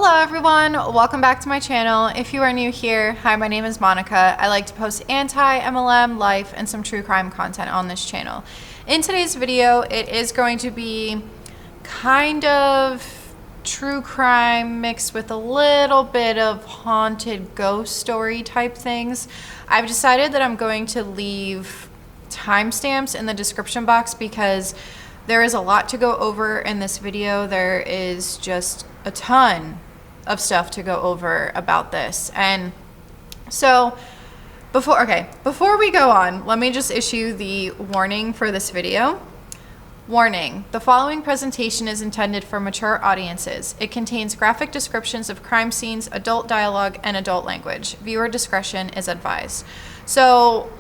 Hello everyone, welcome back to my channel. If you are new here, hi, my name is Monica. I like to post anti-MLM, life, and some true crime content on this channel. In today's video, it is going to be kind of true crime mixed with a little bit of haunted ghost story type things. I've decided that I'm going to leave timestamps in the description box because there is a lot to go over in this video. There is just a ton of stuff to go over about this. And so before we go on, let me just issue the warning for this video. Warning, the following presentation is intended for mature audiences. It contains graphic descriptions of crime scenes, adult dialogue, and adult language. Viewer discretion is advised. So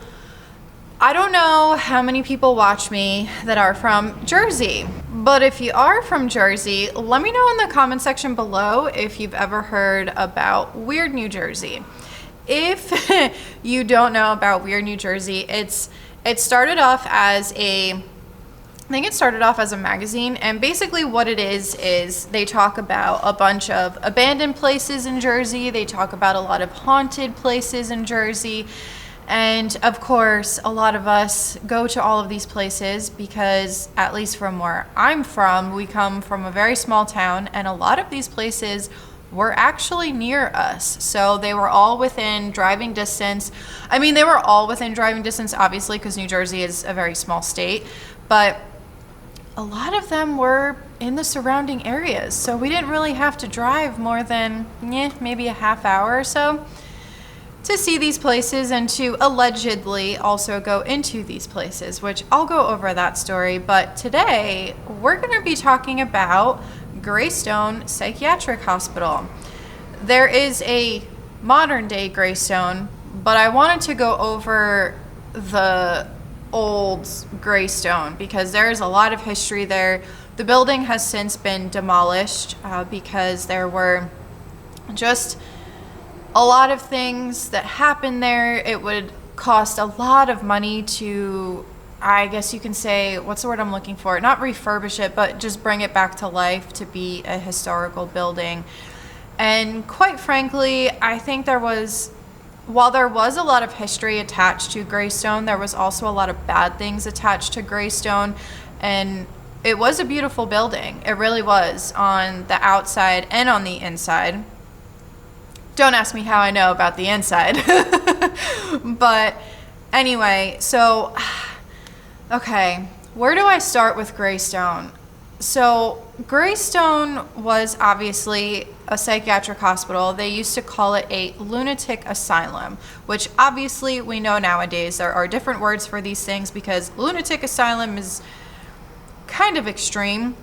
I don't know how many people watch me that are from Jersey, but if you are from Jersey, let me know in the comment section below if you've ever heard about Weird New Jersey. If you don't know about Weird New Jersey, it started off as I think it started off as a magazine, and basically what it is they talk about a bunch of abandoned places in Jersey. They talk about a lot of haunted places in Jersey. And of course, a lot of us go to all of these places because, at least from where I'm from, we come from a very small town, and a lot of these places were actually near us. So they were all within driving distance. I mean, they were all within driving distance, obviously, because New Jersey is a very small state, but a lot of them were in the surrounding areas. So we didn't really have to drive more than maybe a half hour or so to see these places and to allegedly also go into these places, which I'll go over that story. But today we're going to be talking about Greystone Psychiatric Hospital. There is a modern day Greystone, but I wanted to go over the old Greystone because there is a lot of history there. The building has since been demolished because there were just a lot of things that happened there. It would cost a lot of money to, I guess you can say, what's the word I'm looking for? Not refurbish it, but just bring it back to life to be a historical building. And quite frankly, I think while there was a lot of history attached to Greystone, there was also a lot of bad things attached to Greystone. And it was a beautiful building. It really was, on the outside and on the inside. Don't ask me how I know about the inside. But anyway, so, okay, where do I start with Greystone? So Greystone was obviously a psychiatric hospital. They used to call it a lunatic asylum, which obviously we know nowadays there are different words for these things because lunatic asylum is kind of extreme.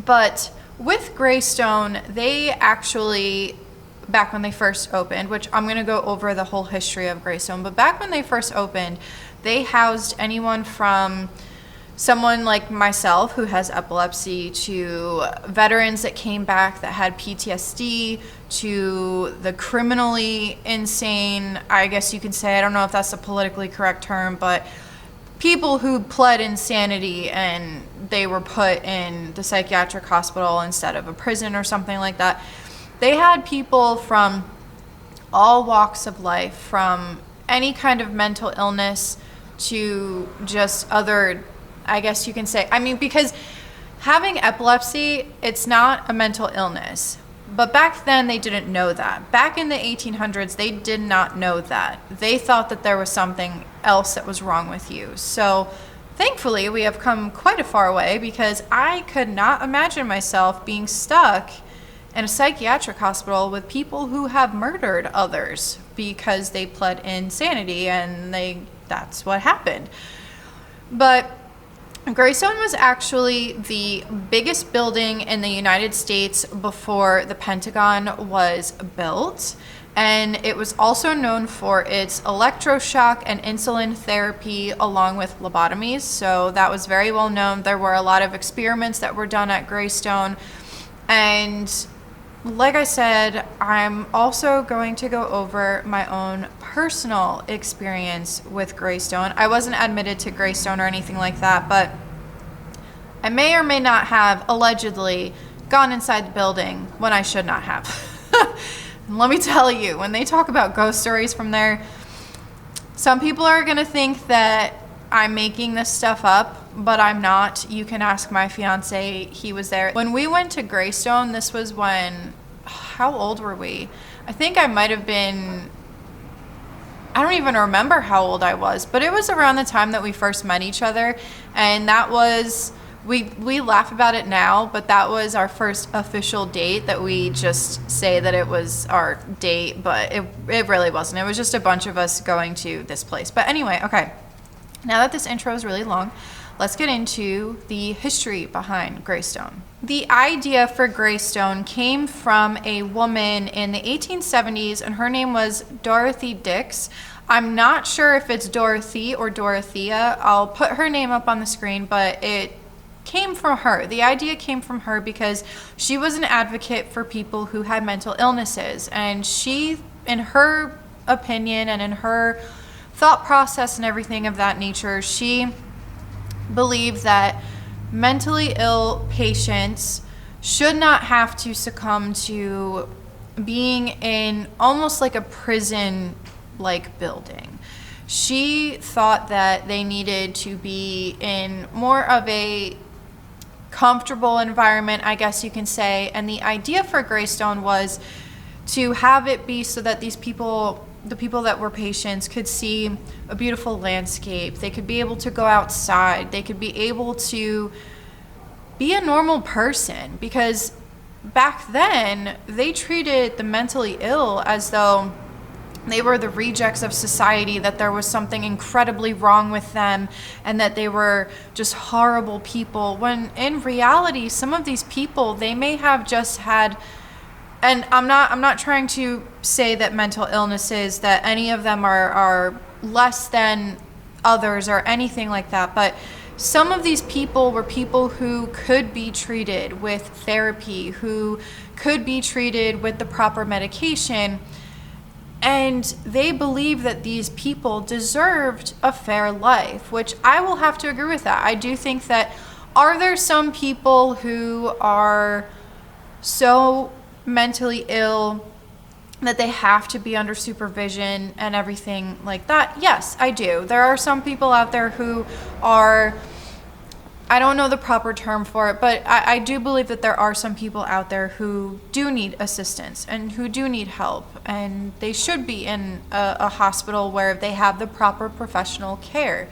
But with Greystone, they actually, back when they first opened, which I'm going to go over the whole history of Greystone, but back when they first opened, they housed anyone from someone like myself who has epilepsy to veterans that came back that had PTSD to the criminally insane, I guess you could say, I don't know if that's a politically correct term, but people who pled insanity and they were put in the psychiatric hospital instead of a prison or something like that. They had people from all walks of life, from any kind of mental illness to just other, I guess you can say, I mean, because having epilepsy, it's not a mental illness. But back then they didn't know that. Back in the 1800s, they did not know that. They thought that there was something else that was wrong with you. So thankfully, we have come quite a far way because I could not imagine myself being stuck in a psychiatric hospital with people who have murdered others because they pled insanity, and that's what happened. But Greystone was actually the biggest building in the United States before the Pentagon was built, and it was also known for its electroshock and insulin therapy along with lobotomies. So that was very well known. There were a lot of experiments that were done at Greystone, and like I said, I'm also going to go over my own personal experience with Greystone. I wasn't admitted to Greystone or anything like that, but I may or may not have allegedly gone inside the building when I should not have. And let me tell you, when they talk about ghost stories from there, some people are going to think that I'm making this stuff up, but I'm not. You can ask my fiance. He was there. When we went to Greystone, this was when, how old were we? I think I might have been, I don't even remember how old I was, but it was around the time that we first met each other. And that was, we laugh about it now, but that was our first official date that we just say that it was our date, but it really wasn't. It was just a bunch of us going to this place. But anyway, okay. Now that this intro is really long, let's get into the history behind Greystone. The idea for Greystone came from a woman in the 1870s, and her name was Dorothy Dix. I'm not sure if it's Dorothy or Dorothea. I'll put her name up on the screen, but it came from her. The idea came from her because she was an advocate for people who had mental illnesses, and she, in her opinion and in her thought process and everything of that nature, she believed that mentally ill patients should not have to succumb to being in almost like a prison like building. She thought that they needed to be in more of a comfortable environment, I guess you can say, and the idea for Greystone was to have it be so that these people, the people that were patients, could see a beautiful landscape. They could be able to go outside. They could be able to be a normal person, because back then they treated the mentally ill as though they were the rejects of society, that there was something incredibly wrong with them and that they were just horrible people, when in reality some of these people, they may have just had, and I'm not trying to say that mental illnesses, that any of them are less than others or anything like that, but some of these people were people who could be treated with therapy, who could be treated with the proper medication, and they believed that these people deserved a fair life, which I will have to agree with that. I do think that, are there some people who are so mentally ill that they have to be under supervision and everything like that? Yes, I do. There are some people out there who are, I don't know the proper term for it, but I do believe that there are some people out there who do need assistance and who do need help, and they should be in a hospital where they have the proper professional care.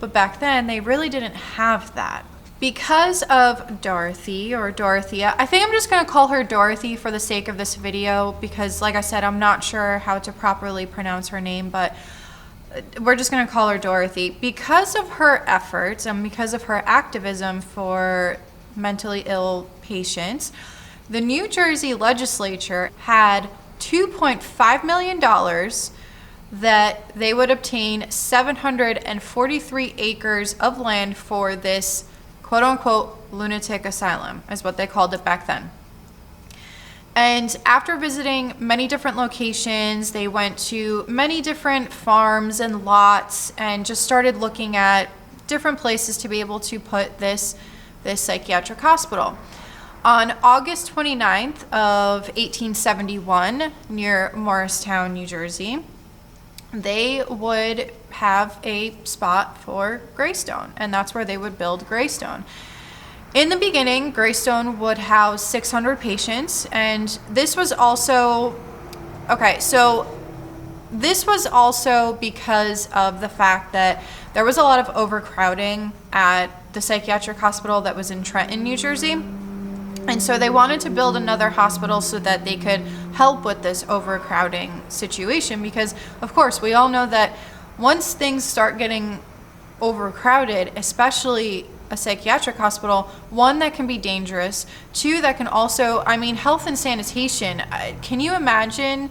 But back then, they really didn't have that. Because of Dorothy, or Dorothea, I think I'm just going to call her Dorothy for the sake of this video, because like I said, I'm not sure how to properly pronounce her name, but we're just going to call her Dorothy. Because of her efforts and because of her activism for mentally ill patients, the New Jersey legislature had $2.5 million that they would obtain 743 acres of land for this quote-unquote lunatic asylum, is what they called it back then. And after visiting many different locations, they went to many different farms and lots and just started looking at different places to be able to put this psychiatric hospital. On August 29th of 1871, near Morristown, New Jersey, they would have a spot for Greystone, and that's where they would build Greystone. In the beginning, Greystone would house 600 patients, and this was also, this was also because of the fact that there was a lot of overcrowding at the psychiatric hospital that was in Trenton, New Jersey. And so they wanted to build another hospital so that they could help with this overcrowding situation, because of course we all know that once things start getting overcrowded, especially a psychiatric hospital, one, that can be dangerous, two, that can also, health and sanitation. Can you imagine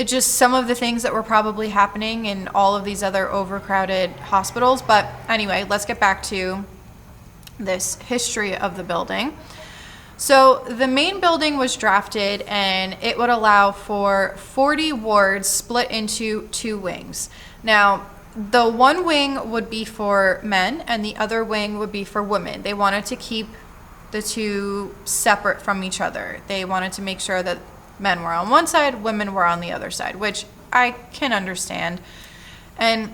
just some of the things that were probably happening in all of these other overcrowded hospitals? But anyway, let's get back to this history of the building. So the main building was drafted, and it would allow for 40 wards split into 2 wings. Now, the one wing would be for men and the other wing would be for women. They wanted to keep the two separate from each other. They wanted to make sure that men were on one side, women were on the other side, which I can understand. And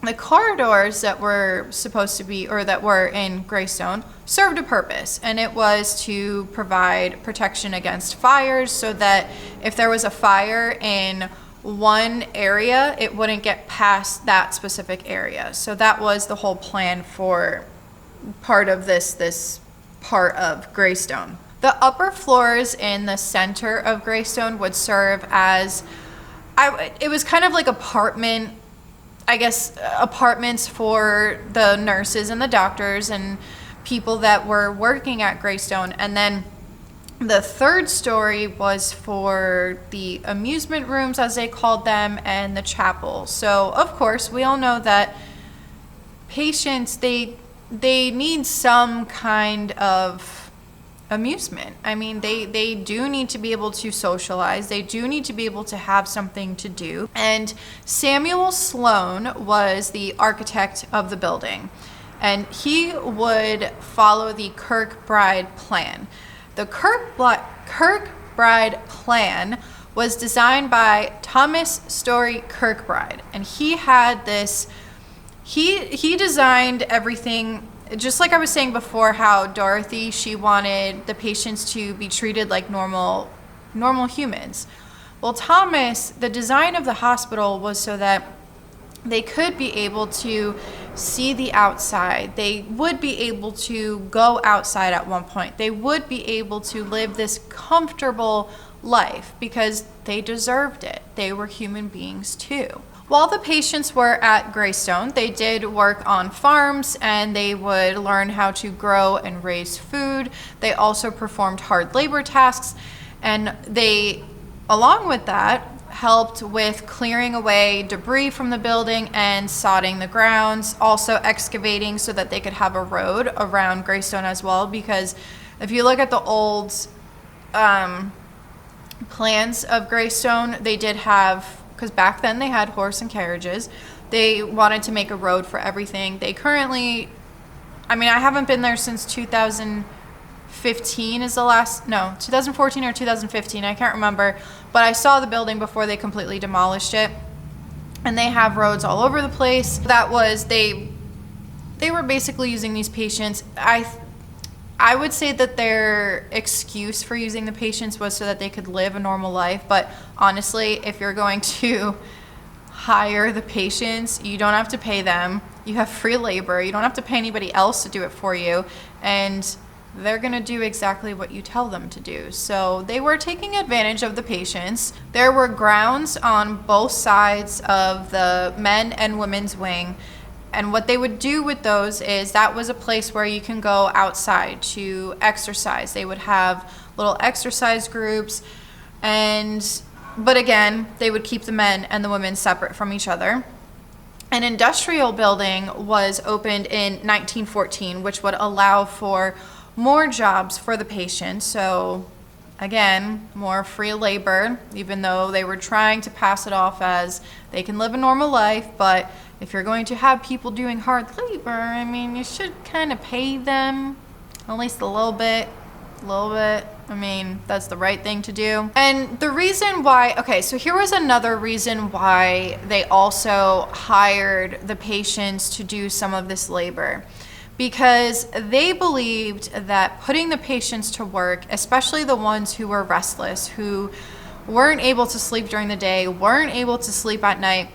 the corridors that were supposed to be, or that were in Greystone, served a purpose, and it was to provide protection against fires, so that if there was a fire in one area, it wouldn't get past that specific area. So that was the whole plan for part of this part of Greystone. The upper floors in the center of Greystone would serve as, it was kind of like apartments for the nurses and the doctors and people that were working at Greystone. And then the third story was for the amusement rooms, as they called them, and the chapel. So of course, we all know that patients, they need some kind of amusement. I mean, they do need to be able to socialize. They do need to be able to have something to do. And Samuel Sloan was the architect of the building, and he would follow the Kirkbride plan. The Kirkbride plan was designed by Thomas Story Kirkbride, and he had this, he designed everything, just like I was saying before, how Dorothy, she wanted the patients to be treated like normal humans. Well, Thomas, the design of the hospital was so that they could be able to see the outside. They would be able to go outside at one point. They would be able to live this comfortable life because they deserved it. They were human beings too. While the patients were at Greystone, they did work on farms, and they would learn how to grow and raise food. They also performed hard labor tasks, and they, along with that, helped with clearing away debris from the building and sodding the grounds, also excavating so that they could have a road around Greystone as well. Because if you look at the old plans of Greystone, they did have, because back then they had horse and carriages, they wanted to make a road for everything. They currently, I mean, I haven't been there since 2015 is the last, no, 2014 or 2015, I can't remember, but I saw the building before they completely demolished it, and they have roads all over the place. That was, they were basically using these patients. I would say that their excuse for using the patients was so that they could live a normal life, but honestly, if you're going to hire the patients, you don't have to pay them. You have free labor. You don't have to pay anybody else to do it for you, and they're gonna do exactly what you tell them to do. So they were taking advantage of the patients. There were grounds on both sides of the men and women's wing. And what they would do with those is that was a place where you can go outside to exercise. They would have little exercise groups, but again, they would keep the men and the women separate from each other. An industrial building was opened in 1914, which would allow for more jobs for the patients. So again, more free labor, even though they were trying to pass it off as they can live a normal life. But if you're going to have people doing hard labor, I mean, you should kind of pay them at least a little bit. I mean, that's the right thing to do. And the reason why, okay, so here was another reason why they also hired the patients to do some of this labor. Because they believed that putting the patients to work, especially the ones who were restless, who weren't able to sleep during the day, weren't able to sleep at night,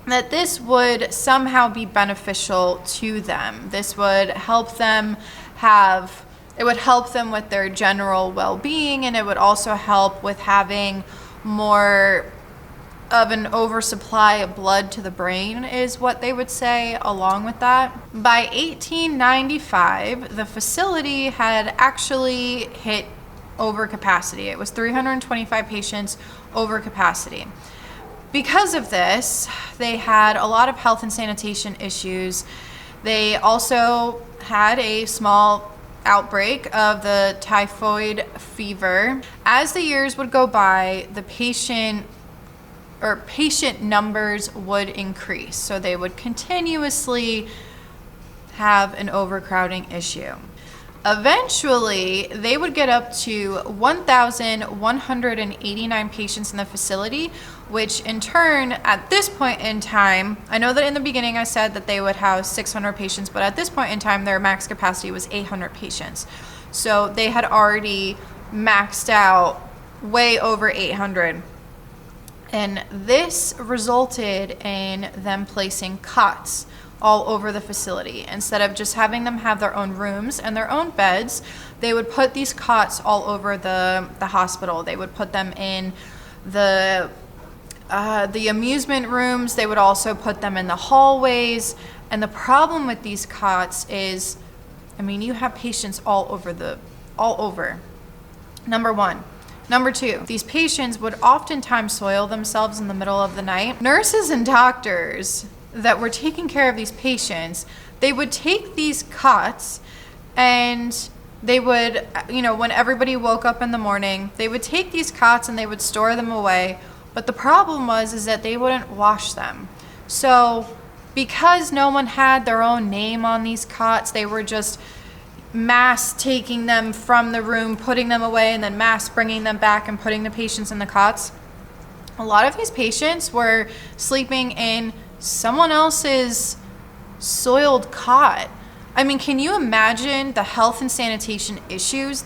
that this would somehow be beneficial to them. This would help them with their general well-being, and it would also help with having more of an oversupply of blood to the brain, is what they would say along with that. By 1895, the facility had actually hit overcapacity. It was 325 patients over capacity. Because of this, they had a lot of health and sanitation issues. They also had a small outbreak of the typhoid fever. As the years would go by, the patient numbers would increase. So they would continuously have an overcrowding issue. Eventually, they would get up to 1,189 patients in the facility, which in turn, at this point in time, I know that in the beginning I said that they would house 600 patients, but at this point in time, their max capacity was 800 patients. So they had already maxed out way over 800. And this resulted in them placing cots all over the facility. Instead of just having them have their own rooms and their own beds, they would put these cots all over the hospital. They would put them in the amusement rooms. They would also put them in the hallways. And the problem with these cots is, I mean, you have patients all over. Number one. Number two, these patients would oftentimes soil themselves in the middle of the night. Nurses and doctors that were taking care of these patients, they would take these cots and they would, when everybody woke up in the morning, they would take these cots and they would store them away. But the problem is that they wouldn't wash them. So because no one had their own name on these cots, they were just mass taking them from the room, putting them away, and then mass bringing them back and putting the patients in the cots. A lot of these patients were sleeping in someone else's soiled cot. I mean, can you imagine the health and sanitation issues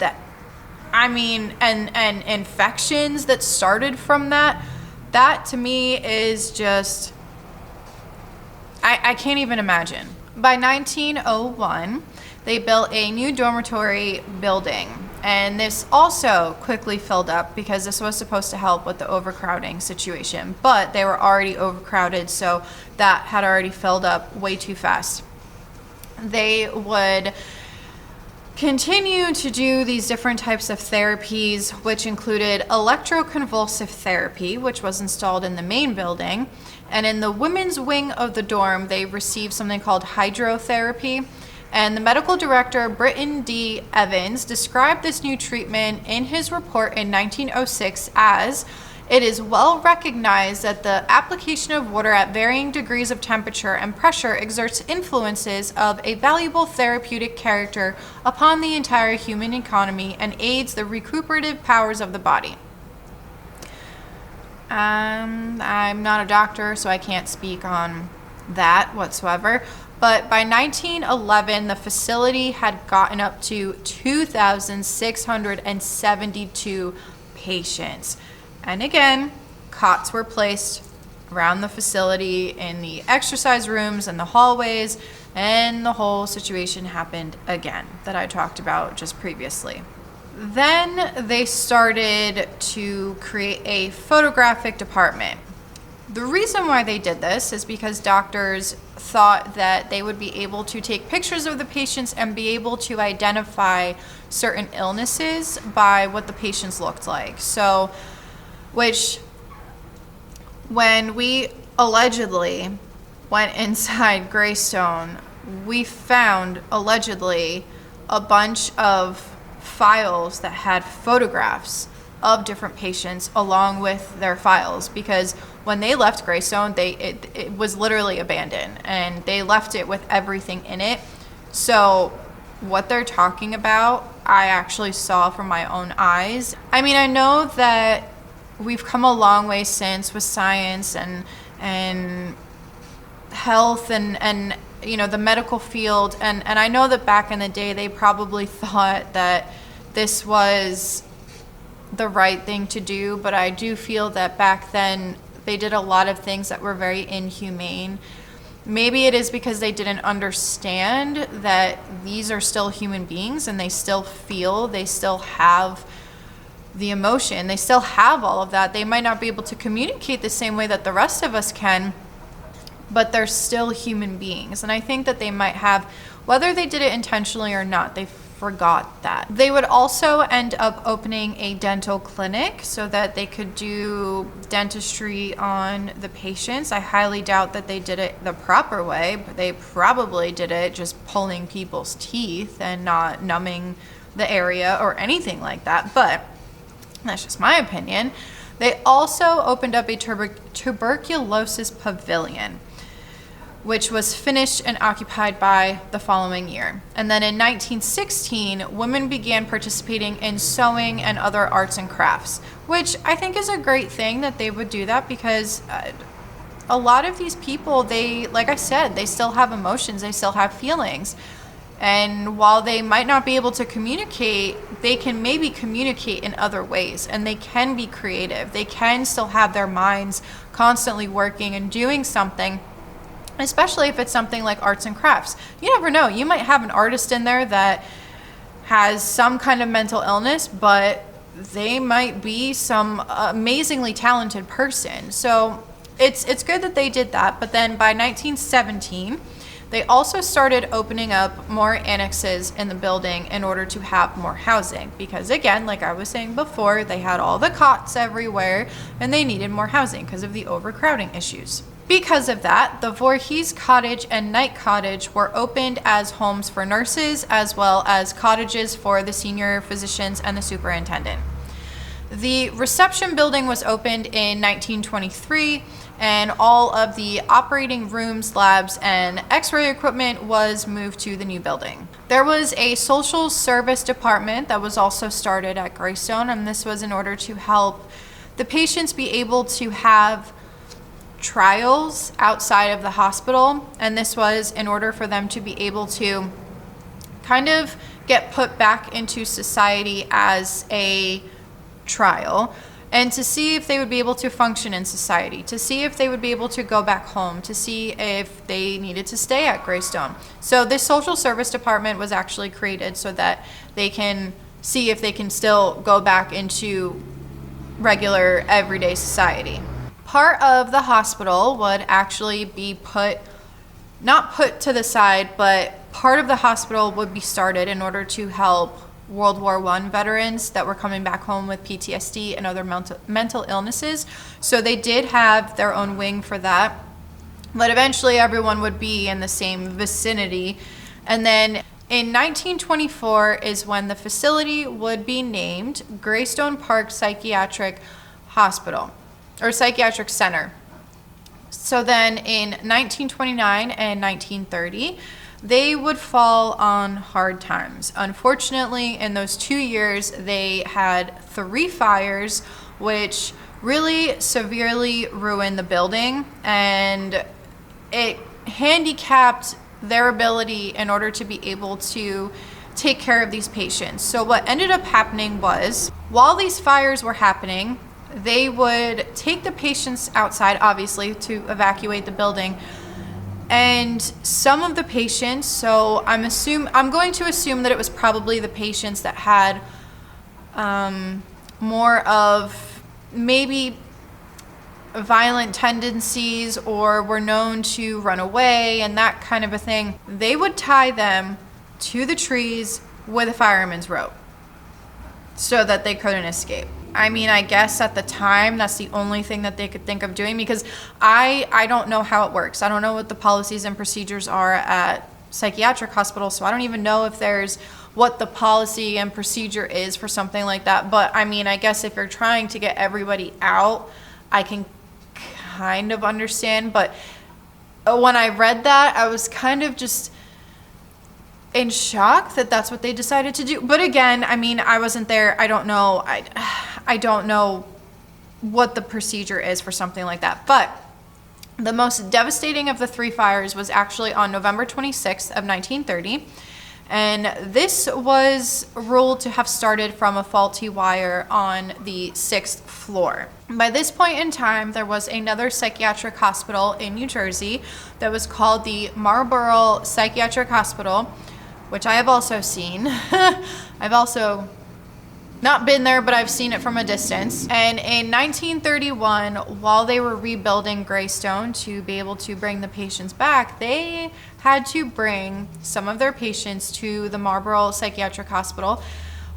and infections that started from that? That to me is just, I can't even imagine. By 1901, they built a new dormitory building, and this also quickly filled up because this was supposed to help with the overcrowding situation, but they were already overcrowded, so that had already filled up way too fast. They would continue to do these different types of therapies, which included electroconvulsive therapy, which was installed in the main building, and in the women's wing of the dorm, they received something called hydrotherapy. And the medical director, Britton D. Evans, described this new treatment in his report in 1906 as, "It is well recognized that the application of water at varying degrees of temperature and pressure exerts influences of a valuable therapeutic character upon the entire human economy and aids the recuperative powers of the body." I'm not a doctor, so I can't speak on that whatsoever. But by 1911, the facility had gotten up to 2,672 patients. And again, cots were placed around the facility in the exercise rooms and the hallways, and the whole situation happened again that I talked about just previously. Then they started to create a photographic department. The reason why they did this is because doctors thought that they would be able to take pictures of the patients and be able to identify certain illnesses by what the patients looked like. So, which, when we allegedly went inside Greystone, we found allegedly a bunch of files that had photographs of different patients along with their files, because when they left Greystone, it was literally abandoned and they left it with everything in it. So what they're talking about, I actually saw from my own eyes. I mean, I know that we've come a long way since with science and health and the medical field, and I know that back in the day they probably thought that this was the right thing to do, but I do feel that back then they did a lot of things that were very inhumane. Maybe it is because they didn't understand that these are still human beings and they still feel, they still have the emotion, they still have all of that. They might not be able to communicate the same way that the rest of us can, but they're still human beings. And I think that they might have, whether they did it intentionally or not, they forgot that. They would also end up opening a dental clinic so that they could do dentistry on the patients. I highly doubt that they did it the proper way, but they probably did it just pulling people's teeth and not numbing the area or anything like that, but that's just my opinion. They also opened up a tuberculosis pavilion, which was finished and occupied by the following year. And then in 1916, women began participating in sewing and other arts and crafts, which I think is a great thing that they would do that, because a lot of these people, they, like I said, they still have emotions, they still have feelings. And while they might not be able to communicate, they can maybe communicate in other ways, and they can be creative. They can still have their minds constantly working and doing something, especially if it's something like arts and crafts. You never know. You might have an artist in there that has some kind of mental illness, but they might be some amazingly talented person. So it's good that they did that. But then by 1917, they also started opening up more annexes in the building in order to have more housing, because again, like I was saying before, they had all the cots everywhere and they needed more housing because of the overcrowding issues. Because of that, the Voorhees Cottage and Night Cottage were opened as homes for nurses, as well as cottages for the senior physicians and the superintendent. The reception building was opened in 1923, and all of the operating rooms, labs, and x-ray equipment was moved to the new building. There was a social service department that was also started at Greystone, and this was in order to help the patients be able to have trials outside of the hospital, and this was in order for them to be able to kind of get put back into society as a trial, and to see if they would be able to function in society, to see if they would be able to go back home, to see if they needed to stay at Greystone. So this social service department was actually created so that they can see if they can still go back into regular everyday society. Part of the hospital would actually be not put to the side, but part of the hospital would be started in order to help World War I veterans that were coming back home with PTSD and other mental illnesses. So they did have their own wing for that, but eventually everyone would be in the same vicinity. And then in 1924 is when the facility would be named Greystone Park Psychiatric Hospital, or Psychiatric Center. So then in 1929 and 1930, they would fall on hard times. Unfortunately, in those 2 years, they had 3 fires, which really severely ruined the building, and it handicapped their ability in order to be able to take care of these patients. So what ended up happening was, while these fires were happening, they would take the patients outside, obviously, to evacuate the building. And some of the patients, so I'm going to assume that it was probably the patients that had more of maybe violent tendencies or were known to run away and that kind of a thing. They would tie them to the trees with a fireman's rope so that they couldn't escape. I mean, I guess at the time, that's the only thing that they could think of doing, because I don't know how it works. I don't know what the policies and procedures are at psychiatric hospitals, so I don't even know if there's what the policy and procedure is for something like that. But I mean, I guess if you're trying to get everybody out, I can kind of understand. But when I read that, I was kind of just in shock that that's what they decided to do. But again, I mean, I wasn't there. I don't know. I don't know what the procedure is for something like that. But the most devastating of the 3 fires was actually on November 26th of 1930. And this was ruled to have started from a faulty wire on the 6th floor. By this point in time, there was another psychiatric hospital in New Jersey that was called the Marlborough Psychiatric Hospital, which I have also seen. I've also not been there, but I've seen it from a distance. And in 1931, while they were rebuilding Greystone to be able to bring the patients back, they had to bring some of their patients to the Marlborough Psychiatric Hospital.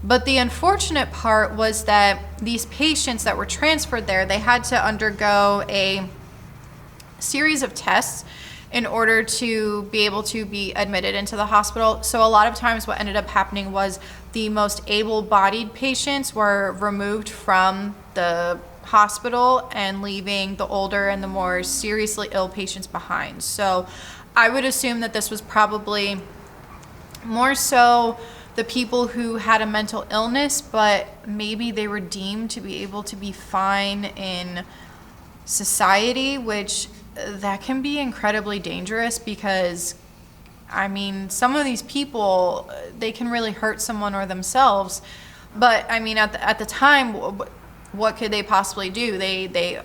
But the unfortunate part was that these patients that were transferred there, they had to undergo a series of tests in order to be able to be admitted into the hospital. So a lot of times what ended up happening was the most able-bodied patients were removed from the hospital and leaving the older and the more seriously ill patients behind. So I would assume that this was probably more so the people who had a mental illness, but maybe they were deemed to be able to be fine in society, which that can be incredibly dangerous because, I mean, some of these people, they can really hurt someone or themselves. But I mean, at the time, what could they possibly do? They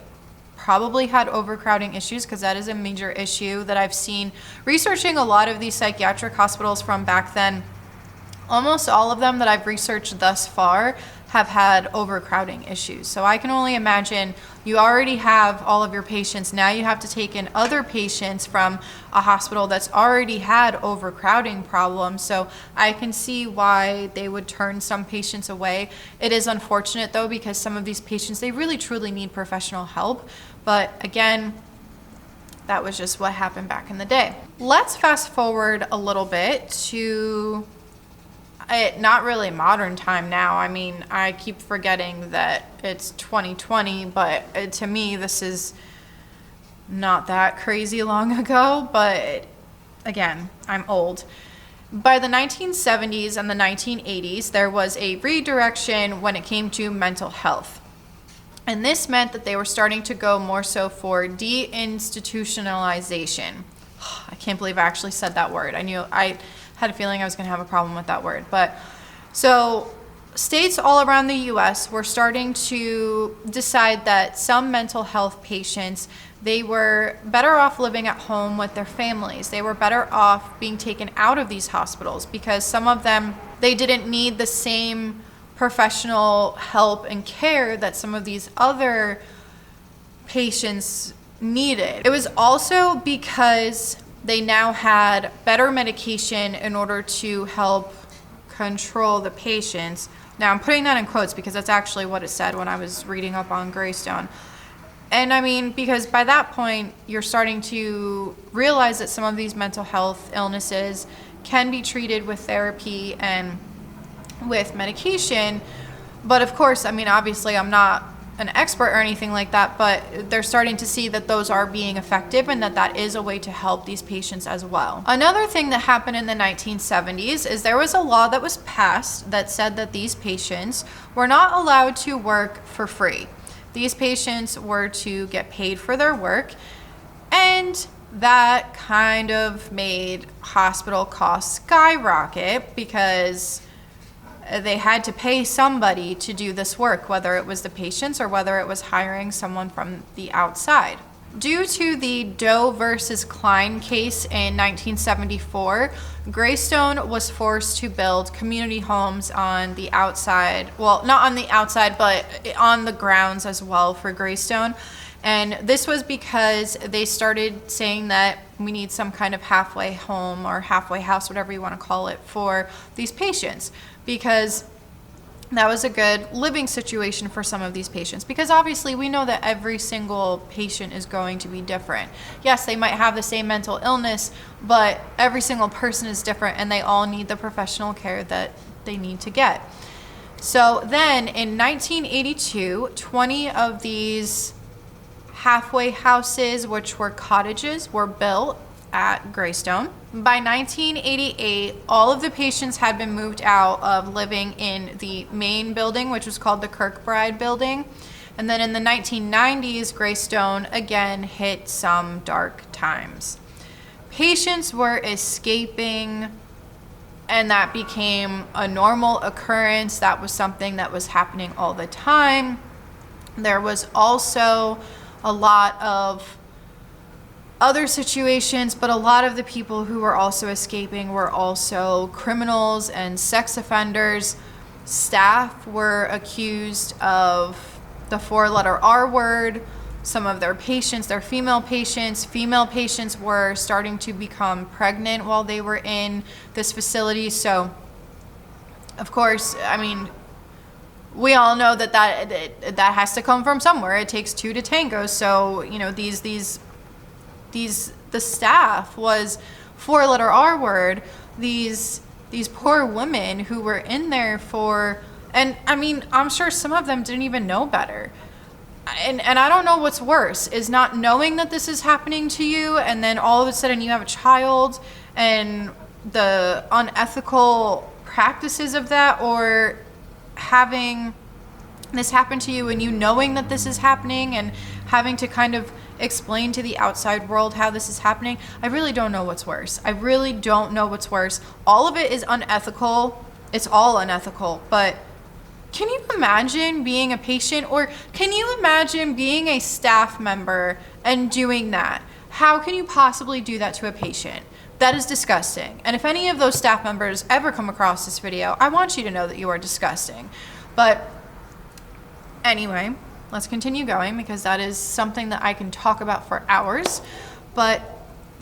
probably had overcrowding issues, because that is a major issue that I've seen researching a lot of these psychiatric hospitals from back then. Almost all of them that I've researched thus far have had overcrowding issues. So I can only imagine, you already have all of your patients, now you have to take in other patients from a hospital that's already had overcrowding problems. So I can see why they would turn some patients away. It is unfortunate though, because some of these patients, they really truly need professional help. But again, that was just what happened back in the day. Let's fast forward a little bit to not really modern time now. I mean, I keep forgetting that it's 2020, but to me, this is not that crazy long ago. But again, I'm old. By the 1970s and the 1980s, there was a redirection when it came to mental health. And this meant that they were starting to go more so for deinstitutionalization. I can't believe I actually said that word. I had a feeling I was going to have a problem with that word. But so states all around the US were starting to decide that some mental health patients, they were better off living at home with their families. They were better off being taken out of these hospitals, because some of them, they didn't need the same professional help and care that some of these other patients needed. It was also because they now had better medication in order to help control the patients. Now I'm putting that in quotes because that's actually what it said when I was reading up on Greystone. And I mean, because by that point, you're starting to realize that some of these mental health illnesses can be treated with therapy and with medication. But of course, I mean, obviously I'm not an expert or anything like that, but they're starting to see that those are being effective and that that is a way to help these patients as well. Another thing that happened in the 1970s is there was a law that was passed that said that these patients were not allowed to work for free. These patients were to get paid for their work, and that kind of made hospital costs skyrocket because they had to pay somebody to do this work, whether it was the patients or whether it was hiring someone from the outside. Due to the Doe versus Klein case in 1974, Greystone was forced to build community homes on the outside, well, not on the outside, but on the grounds as well for Greystone. And this was because they started saying that we need some kind of halfway home or halfway house, whatever you want to call it, for these patients, because that was a good living situation for some of these patients. Because obviously we know that every single patient is going to be different. Yes, they might have the same mental illness, but every single person is different and they all need the professional care that they need to get. So then in 1982, 20 of these halfway houses, which were cottages, were built at Greystone. By 1988, all of the patients had been moved out of living in the main building, which was called the Kirkbride building. And then in the 1990s, Greystone again hit some dark times. Patients were escaping, and that became a normal occurrence. That was something that was happening all the time. There was also a lot of other situations, but a lot of the people who were also escaping were also criminals and sex offenders. Staff were accused of the 4-letter R word. Some of their patients, their female patients were starting to become pregnant while they were in this facility. So, of course, I mean, we all know that has to come from somewhere. It takes two to tango. So, you know, the staff was 4-letter R word. These poor women who were in there for, and I mean, I'm sure some of them didn't even know better. And I don't know what's worse, is not knowing that this is happening to you and then all of a sudden you have a child and the unethical practices of that, or having this happen to you and you knowing that this is happening and having to kind of explain to the outside world how this is happening. I really don't know what's worse. I really don't know what's worse. All of it is unethical. It's all unethical, but can you imagine being a patient, or can you imagine being a staff member and doing that? How can you possibly do that to a patient? That is disgusting. And if any of those staff members ever come across this video, I want you to know that you are disgusting. But anyway, let's continue going because that is something that I can talk about for hours. But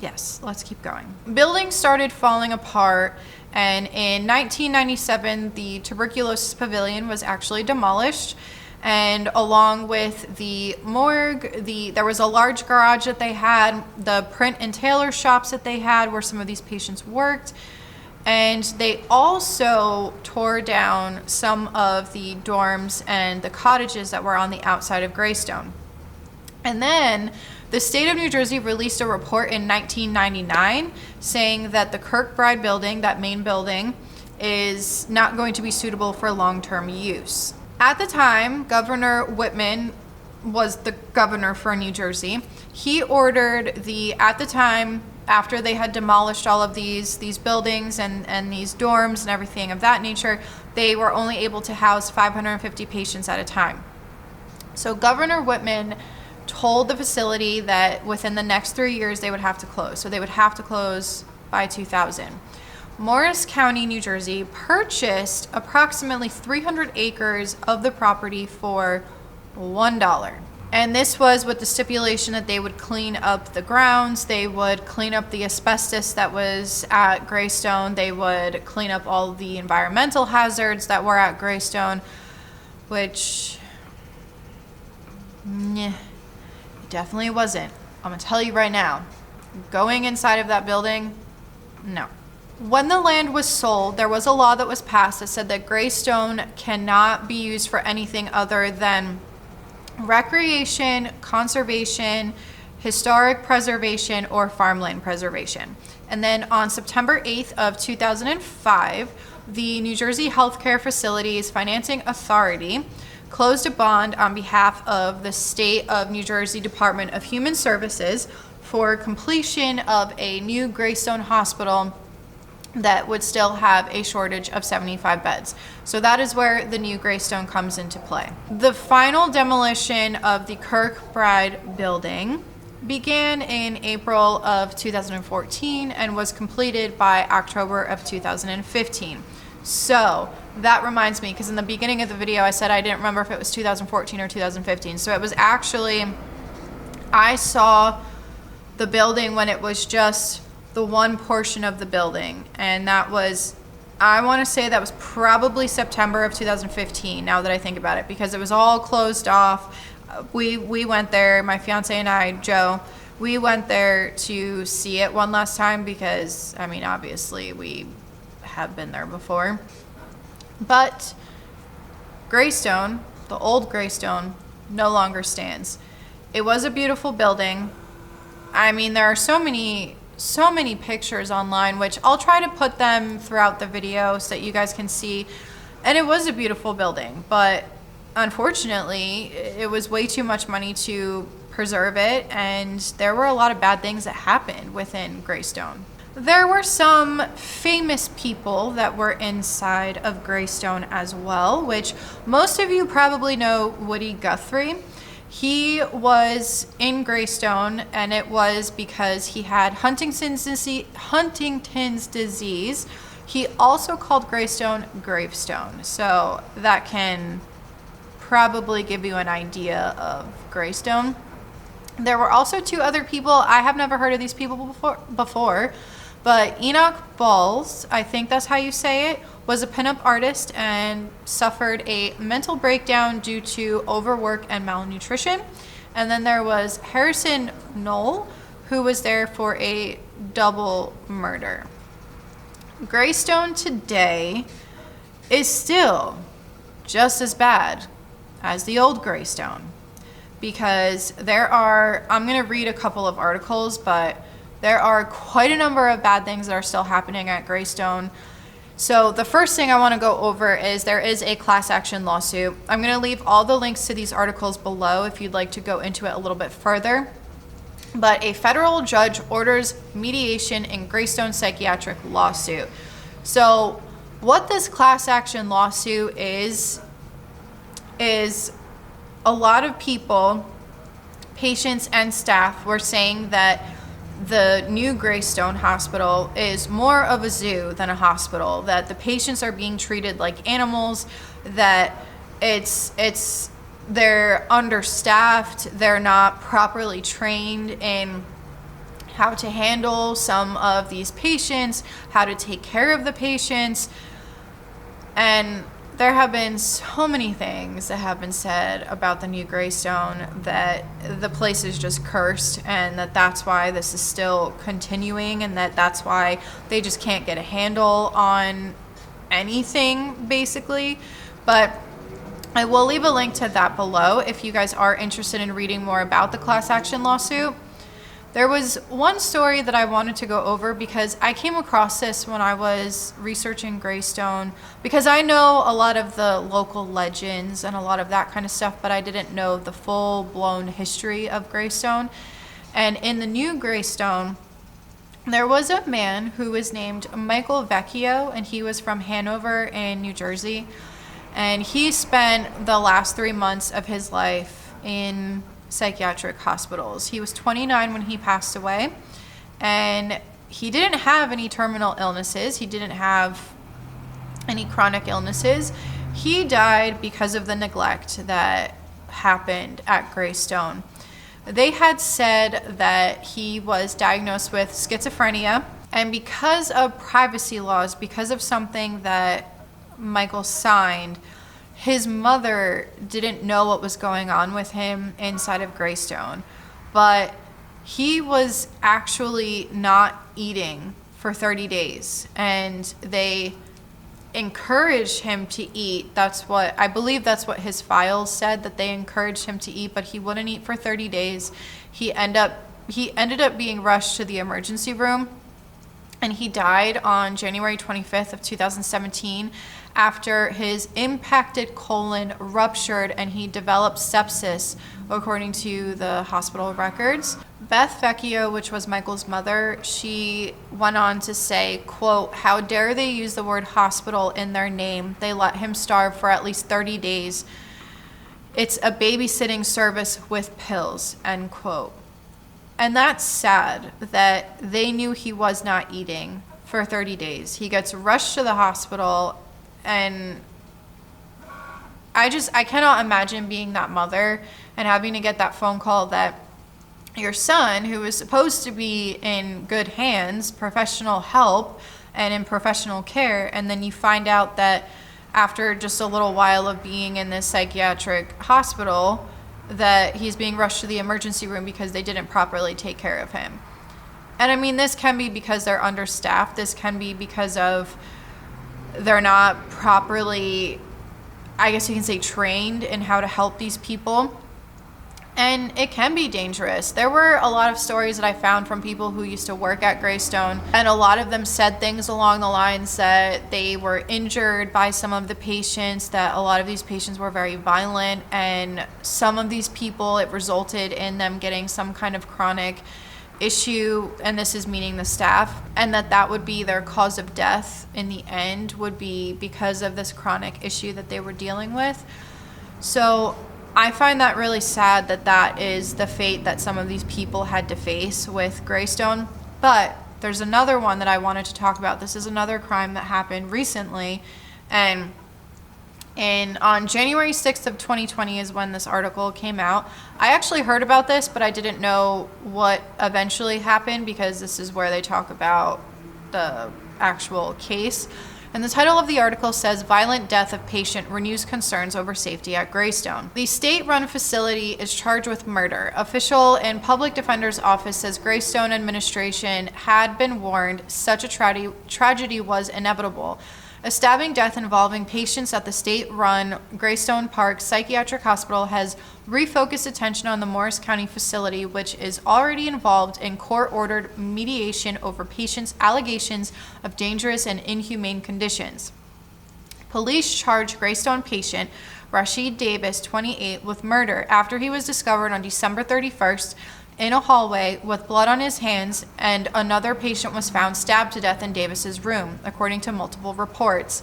yes, let's keep going. Buildings started falling apart, and in 1997, the tuberculosis pavilion was actually demolished. And along with the morgue, there was a large garage that they had, the print and tailor shops that they had where some of these patients worked. And they also tore down some of the dorms and the cottages that were on the outside of Greystone. And then the state of New Jersey released a report in 1999 saying that the Kirkbride building, that main building, is not going to be suitable for long-term use. At the time, Governor Whitman was the governor for New Jersey. He ordered at the time, after they had demolished all of these buildings and these dorms and everything of that nature, they were only able to house 550 patients at a time. So Governor Whitman told the facility that within the next 3 years they would have to close. So they would have to close by 2000. Morris County, New Jersey purchased approximately 300 acres of the property for $1. And this was with the stipulation that they would clean up the grounds, they would clean up the asbestos that was at Greystone, they would clean up all the environmental hazards that were at Greystone, which, it definitely wasn't. I'm gonna tell you right now, going inside of that building, no. When the land was sold, there was a law that was passed that said that Greystone cannot be used for anything other than recreation, conservation, historic preservation, or farmland preservation. And then on September 8th of 2005, the New Jersey Healthcare Facilities Financing Authority closed a bond on behalf of the State of New Jersey Department of Human Services for completion of a new Greystone hospital that would still have a shortage of 75 beds. So that is where the new Greystone comes into play. The final demolition of the Kirkbride building began in April of 2014 and was completed by October of 2015. So that reminds me, because in the beginning of the video I said I didn't remember if it was 2014 or 2015. So it was actually, I saw the building when it was just the one portion of the building, and that was, I want to say that was probably September of 2015 now that I think about it, because it was all closed off. We went there, my fiance and I, Joe, we went there to see it one last time because, I mean, obviously we have been there before. But Greystone, the old Greystone, no longer stands. It was a beautiful building. I mean, there are so many pictures online, which I'll try to put them throughout the video so that you guys can see. And it was a beautiful building, but unfortunately, it was way too much money to preserve it, and there were a lot of bad things that happened within Greystone. There were some famous people that were inside of Greystone as well, which most of you probably know Woody Guthrie. He was in Greystone, and it was because he had Huntington's disease. He also called Greystone Gravestone, so that can probably give you an idea of Greystone. There were also two other people. I have never heard of these people before, but Enoch Balls, I think that's how you say it, was a pinup artist and suffered a mental breakdown due to overwork and malnutrition. And then there was Harrison Knoll, who was there for a double murder. Greystone today is still just as bad as the old Greystone. because I'm going to read a couple of articles, but there are quite a number of bad things that are still happening at Greystone. So the first thing I want to go over is there is a class action lawsuit. I'm going to leave all the links to these articles below if you'd like to go into it a little bit further. But a federal judge orders mediation in Greystone psychiatric lawsuit. So what this class action lawsuit is a lot of people, patients and staff, were saying that the new Greystone hospital is more of a zoo than a hospital, that the patients are being treated like animals, that they're understaffed, they're not properly trained in how to handle some of these patients, how to take care of the patients. And there have been so many things that have been said about the new Greystone that the place is just cursed, and that's why this is still continuing, and that's why they just can't get a handle on anything, basically. But I will leave a link to that below if you guys are interested in reading more about the class action lawsuit. There was one story that I wanted to go over because I came across this when I was researching Greystone, because I know a lot of the local legends and a lot of that kind of stuff, but I didn't know the full-blown history of Greystone. And in the new Greystone, there was a man who was named Michael Vecchio, and he was from Hanover in New Jersey. And he spent the last 3 months of his life in psychiatric hospitals. He was 29 when he passed away, and he didn't have any terminal illnesses. He didn't have any chronic illnesses. He died because of the neglect that happened at Greystone. They had said that he was diagnosed with schizophrenia, and because of privacy laws, because of something that Michael signed, his mother didn't know what was going on with him inside of Greystone, but he was actually not eating for 30 days, and they encouraged him to eat. I believe that's what his files said, that they encouraged him to eat, but he wouldn't eat for 30 days. He ended up being rushed to the emergency room, and he died on January 25th of 2017 after his impacted colon ruptured and he developed sepsis, according to the hospital records. Beth Vecchio, which was Michael's mother, she went on to say, quote, "How dare they use the word hospital in their name? They let him starve for at least 30 days. It's a babysitting service with pills," end quote. And that's sad that they knew he was not eating for 30 days. He gets rushed to the hospital, and I cannot imagine being that mother and having to get that phone call that your son, who is supposed to be in good hands, professional help, and in professional care, and then you find out that after just a little while of being in this psychiatric hospital, that he's being rushed to the emergency room because they didn't properly take care of him. And I mean, this can be because they're understaffed. This can be because of they're not properly, I guess you can say, trained in how to help these people. And it can be dangerous. There were a lot of stories that I found from people who used to work at Greystone, and a lot of them said things along the lines that they were injured by some of the patients, that a lot of these patients were very violent, and some of these people, it resulted in them getting some kind of chronic issue, and this is meaning the staff, and that would be their cause of death in the end, would be because of this chronic issue that they were dealing with. So I find that really sad that is the fate that some of these people had to face with Greystone. But there's another one that I wanted to talk about. This is another crime that happened recently, and on January 6th of 2020 is when this article came out. I actually heard about this, but I didn't know what eventually happened, because this is where they talk about the actual case. And the title of the article says, "Violent Death of Patient Renews Concerns Over Safety at Greystone." The state-run facility is charged with murder. Official in Public Defender's Office says Greystone administration had been warned such a tragedy was inevitable. A stabbing death involving patients at the state-run Greystone Park Psychiatric Hospital has refocused attention on the Morris County facility, which is already involved in court-ordered mediation over patients' allegations of dangerous and inhumane conditions. Police charged Greystone patient Rashid Davis, 28, with murder after he was discovered on December 31st in a hallway with blood on his hands, and another patient was found stabbed to death in Davis's room, according to multiple reports.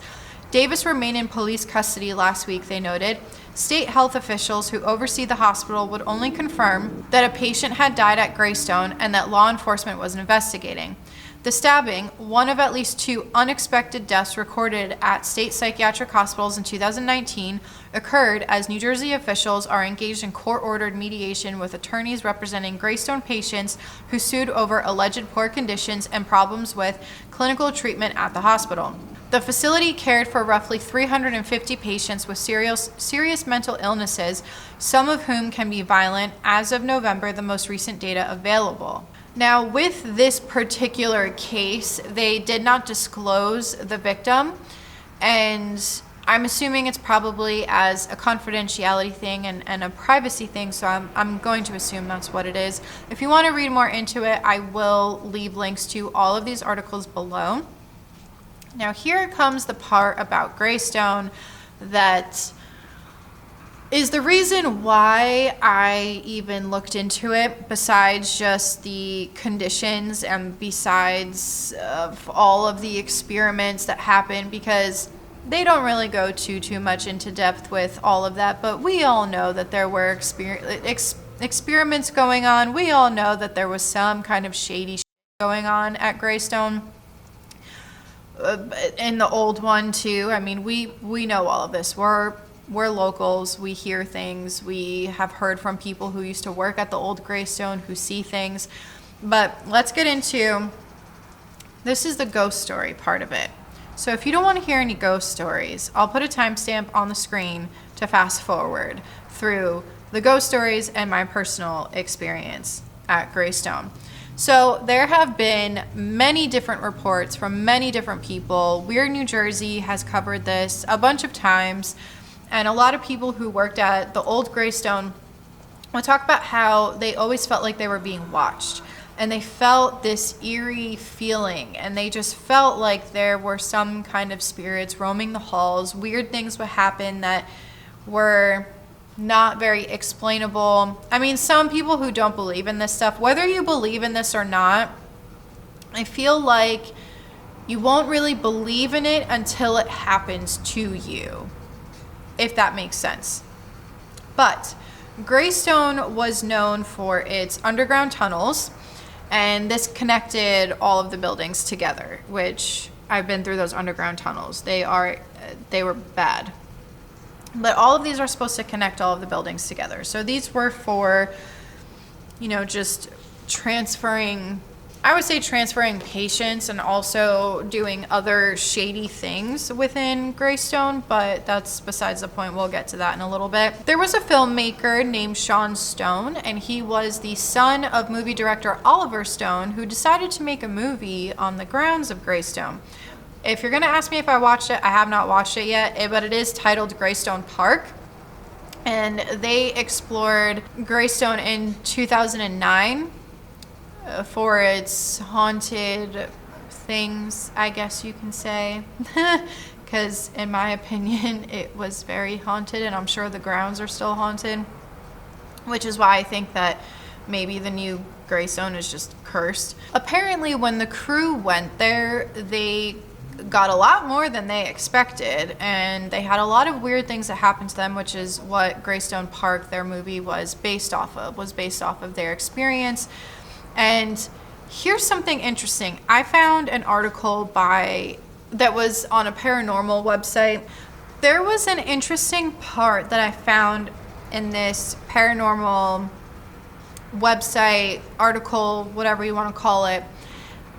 Davis remained in police custody last week, they noted. State health officials who oversee the hospital would only confirm that a patient had died at Greystone and that law enforcement was investigating. The stabbing, one of at least 2 unexpected deaths recorded at state psychiatric hospitals in 2019, occurred as New Jersey officials are engaged in court-ordered mediation with attorneys representing Greystone patients who sued over alleged poor conditions and problems with clinical treatment at the hospital. The facility cared for roughly 350 patients with serious mental illnesses, some of whom can be violent, as of November, the most recent data available. Now, with this particular case, they did not disclose the victim, and I'm assuming it's probably as a confidentiality thing and a privacy thing, so I'm going to assume that's what it is. If you want to read more into it, I will leave links to all of these articles below. Now, here comes the part about Greystone that is the reason why I even looked into it, besides just the conditions and besides of all of the experiments that happen, because they don't really go too much into depth with all of that, but we all know that there were experiments going on. We all know that there was some kind of shady shit going on at Greystone. In the old one too. I mean, we know all of this. We're locals. We hear things. We have heard from people who used to work at the old Greystone who see things. But let's get into, this is the ghost story part of it. So if you don't want to hear any ghost stories, I'll put a timestamp on the screen to fast forward through the ghost stories and my personal experience at Greystone. So there have been many different reports from many different people. Weird New Jersey has covered this a bunch of times, and a lot of people who worked at the old Greystone will talk about how they always felt like they were being watched, and they felt this eerie feeling, and they just felt like there were some kind of spirits roaming the halls. Weird things would happen that were not very explainable. I mean, some people who don't believe in this stuff, whether you believe in this or not, I feel like you won't really believe in it until it happens to you, if that makes sense. But Greystone was known for its underground tunnels, and this connected all of the buildings together, which I've been through those underground tunnels. They were bad. But all of these are supposed to connect all of the buildings together. So these were for, just transferring, I would say transferring patients and also doing other shady things within Greystone, but that's besides the point. We'll get to that in a little bit. There was a filmmaker named Sean Stone, and he was the son of movie director Oliver Stone, who decided to make a movie on the grounds of Greystone. If you're going to ask me if I watched it, I have not watched it yet, but it is titled Greystone Park. And they explored Greystone in 2009 for its haunted things, I guess you can say. Because in my opinion, it was very haunted, and I'm sure the grounds are still haunted. Which is why I think that maybe the new Greystone is just cursed. Apparently, when the crew went there, they got a lot more than they expected, and they had a lot of weird things that happened to them, which is what Greystone Park, their movie, was based off of their experience. And here's something interesting. I found an article that was on a paranormal website. There was an interesting part that I found in this paranormal website, article, whatever you want to call it.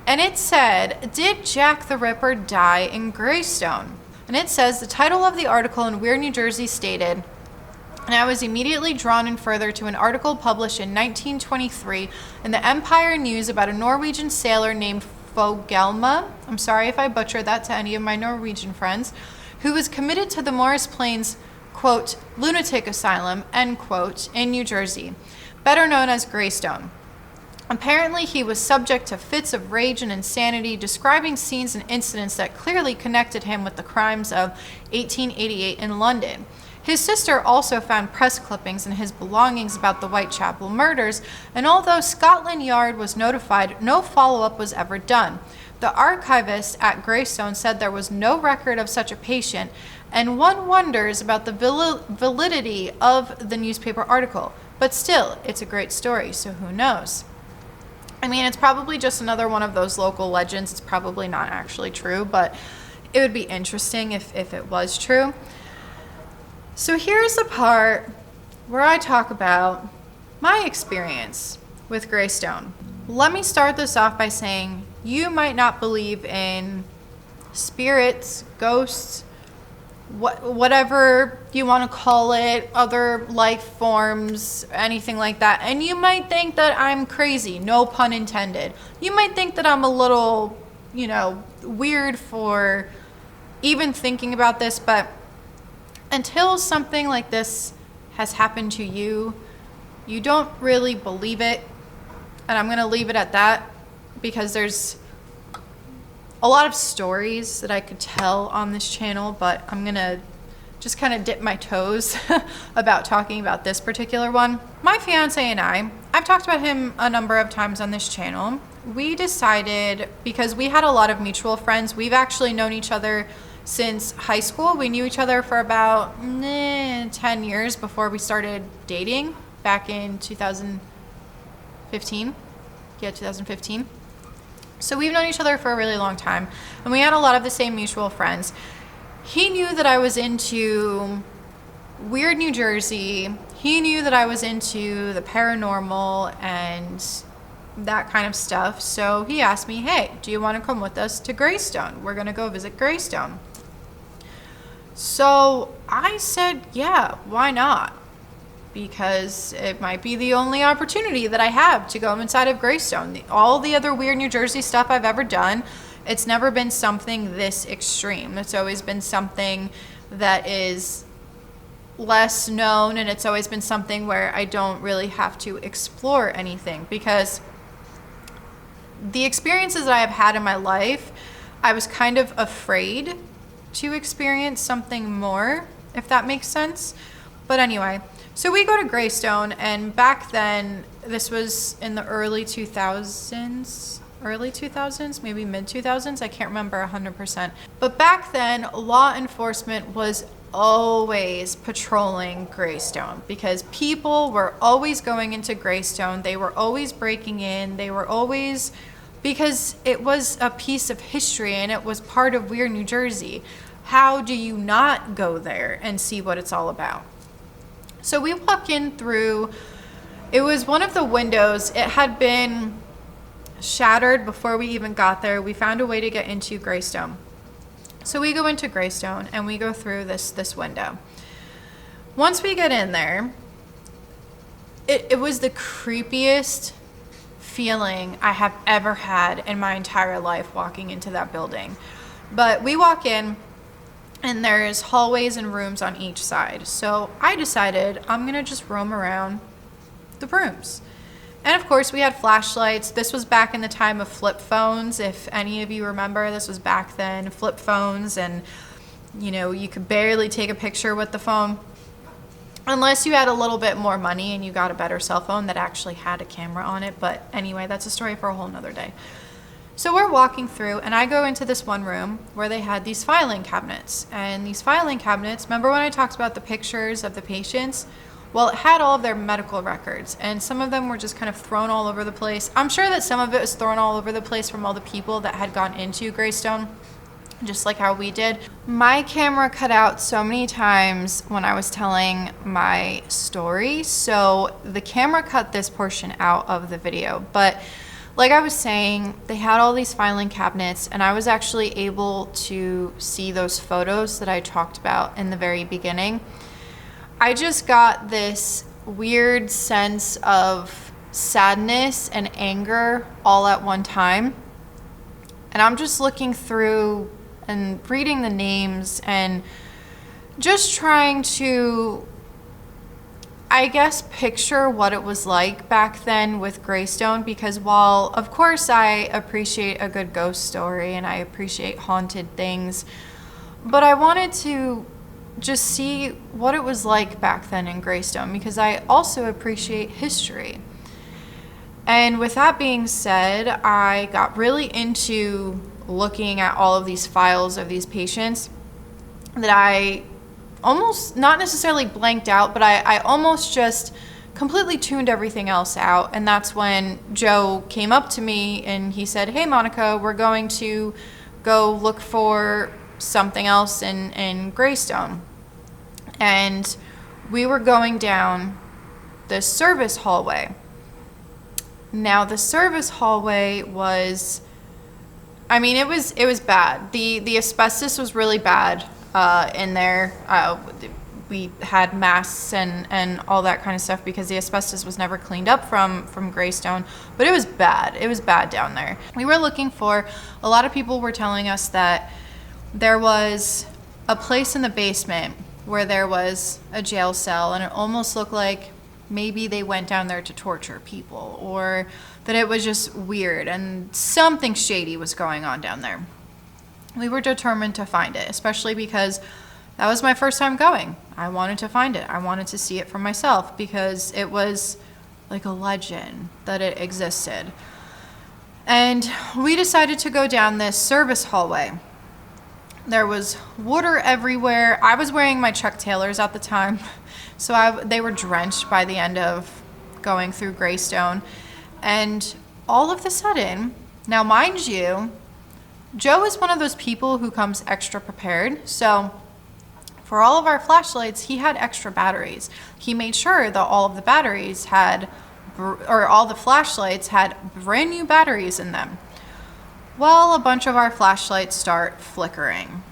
And it said, "Did Jack the Ripper die in Greystone?" And it says, the title of the article in Weird New Jersey stated, and I was immediately drawn in further to an article published in 1923 in the Empire News about a Norwegian sailor named Fogelma, I'm sorry if I butchered that to any of my Norwegian friends, who was committed to the Morris Plains, quote, lunatic asylum, end quote, in New Jersey, better known as Greystone. Apparently, he was subject to fits of rage and insanity, describing scenes and incidents that clearly connected him with the crimes of 1888 in London. His sister also found press clippings in his belongings about the Whitechapel murders, and although Scotland Yard was notified, no follow-up was ever done. The archivist at Greystone said there was no record of such a patient, and one wonders about the validity of the newspaper article. But still, it's a great story, so who knows? I mean, it's probably just another one of those local legends. It's probably not actually true, but it would be interesting if it was true. So here's the part where I talk about my experience with Greystone. Let me start this off by saying you might not believe in spirits, ghosts, whatever you want to call it, other life forms, anything like that. And you might think that I'm crazy, no pun intended. You might think that I'm a little, weird for even thinking about this, but until something like this has happened to you, you don't really believe it. And I'm going to leave it at that because there's a lot of stories that I could tell on this channel, but I'm gonna just kind of dip my toes about talking about this particular one. My fiance and I've talked about him a number of times on this channel. We decided, because we had a lot of mutual friends, we've actually known each other since high school. We knew each other for about 10 years before we started dating back in 2015. Yeah, 2015. So we've known each other for a really long time, and we had a lot of the same mutual friends. He knew that I was into weird New Jersey. He knew that I was into the paranormal and that kind of stuff. So he asked me, hey, do you want to come with us to Greystone? We're going to go visit Greystone. So I said, yeah, why not? Because it might be the only opportunity that I have to go inside of Greystone. All the other weird New Jersey stuff I've ever done, it's never been something this extreme. It's always been something that is less known, and it's always been something where I don't really have to explore anything, because the experiences that I have had in my life, I was kind of afraid to experience something more, if that makes sense. But anyway, so we go to Greystone, and back then, this was in the early 2000s, maybe mid 2000s, I can't remember 100%. But back then, law enforcement was always patrolling Greystone because people were always going into Greystone. They were always breaking in. They were always, because it was a piece of history and it was part of weird New Jersey. How do you not go there and see what it's all about? So we walk in through, it was one of the windows. It had been shattered before we even got there. We found a way to get into Greystone. So we go into Greystone and we go through this window. Once we get in there, it was the creepiest feeling I have ever had in my entire life walking into that building. But we walk in, and there's hallways and rooms on each side. So I decided I'm gonna just roam around the rooms. And of course we had flashlights. This was back in the time of flip phones. If any of you remember, this was back then, flip phones, and you could barely take a picture with the phone unless you had a little bit more money and you got a better cell phone that actually had a camera on it. But anyway, that's a story for a whole nother day. So we're walking through, and I go into this one room where they had these filing cabinets. And these filing cabinets, remember when I talked about the pictures of the patients? Well, it had all of their medical records, and some of them were just kind of thrown all over the place. I'm sure that some of it was thrown all over the place from all the people that had gone into Greystone, just like how we did. My camera cut out so many times when I was telling my story, so the camera cut this portion out of the video. But like I was saying, they had all these filing cabinets, and I was actually able to see those photos that I talked about in the very beginning. I just got this weird sense of sadness and anger all at one time. And I'm just looking through and reading the names and just trying to, I guess, picture what it was like back then with Greystone, because while of course I appreciate a good ghost story and I appreciate haunted things, but I wanted to just see what it was like back then in Greystone, because I also appreciate history. And with that being said, I got really into looking at all of these files of these patients that I almost, not necessarily blanked out, but I almost just completely tuned everything else out. And that's when Joe came up to me and he said, "Hey Monica, we're going to go look for something else in Greystone." And we were going down this service hallway. Now the service hallway was, I mean, it was bad. The asbestos was really bad in there. We had masks and all that kind of stuff because the asbestos was never cleaned up from Greystone, but it was bad. It was bad down there. We were looking for, a lot of people were telling us that there was a place in the basement where there was a jail cell, and it almost looked like maybe they went down there to torture people, or that it was just weird and something shady was going on down there. We were determined to find it, especially because that was my first time going. I wanted to find it. I wanted to see it for myself because it was like a legend that it existed. And we decided to go down this service hallway. There was water everywhere. I was wearing my Chuck Taylors at the time, so they were drenched by the end of going through Greystone. And all of a sudden, now mind you, Joe is one of those people who comes extra prepared. So for all of our flashlights, he had extra batteries. He made sure that all of the batteries had, or all the flashlights had brand new batteries in them. Well, a bunch of our flashlights start flickering.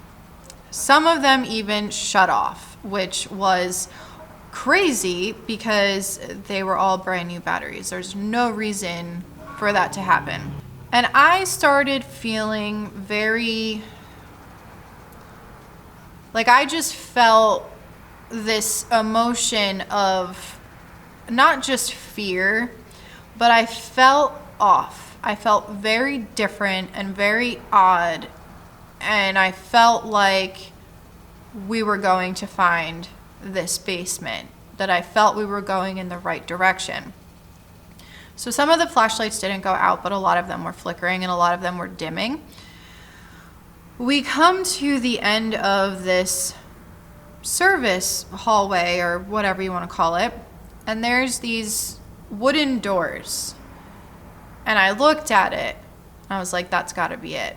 Some of them even shut off, which was crazy because they were all brand new batteries. There's no reason for that to happen. And I started feeling very, like I just felt this emotion of not just fear, but I felt off. I felt very different and very odd. And I felt like we were going to find this basement, that I felt we were going in the right direction. So some of the flashlights didn't go out, but a lot of them were flickering and a lot of them were dimming. We come to the end of this service hallway, or whatever you want to call it, and there's these wooden doors. And I looked at it, and I was like, that's gotta be it.